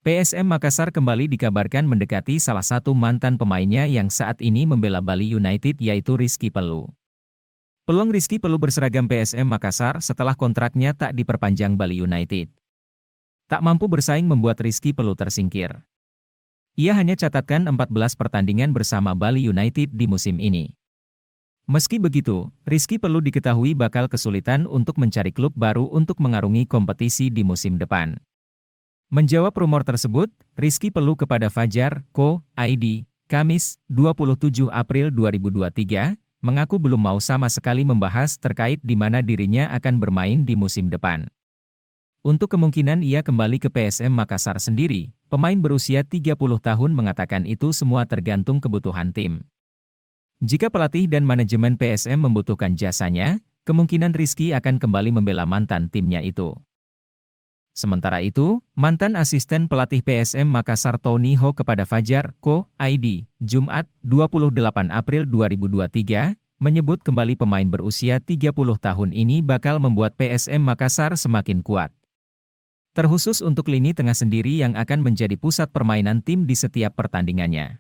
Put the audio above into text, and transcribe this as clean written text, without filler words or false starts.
PSM Makassar kembali dikabarkan mendekati salah satu mantan pemainnya yang saat ini membela Bali United yaitu Rizky Pellu. Peluang Rizky Pellu berseragam PSM Makassar setelah kontraknya tak diperpanjang Bali United. Tak mampu bersaing membuat Rizky Pellu tersingkir. Ia hanya catatkan 14 pertandingan bersama Bali United di musim ini. Meski begitu, Rizky Pellu diketahui bakal kesulitan untuk mencari klub baru untuk mengarungi kompetisi di musim depan. Menjawab rumor tersebut, Rizky Pellu kepada Fajar.co.id, Kamis, 27 April 2023, mengaku belum mau sama sekali membahas terkait di mana dirinya akan bermain di musim depan. Untuk kemungkinan ia kembali ke PSM Makassar sendiri, pemain berusia 30 tahun mengatakan itu semua tergantung kebutuhan tim. Jika pelatih dan manajemen PSM membutuhkan jasanya, kemungkinan Rizky akan kembali membela mantan timnya itu. Sementara itu, mantan asisten pelatih PSM Makassar Tony Ho kepada Fajar.co.id, Jumat, 28 April 2023, menyebut kembali pemain berusia 30 tahun ini bakal membuat PSM Makassar semakin kuat. Terkhusus untuk lini tengah sendiri yang akan menjadi pusat permainan tim di setiap pertandingannya.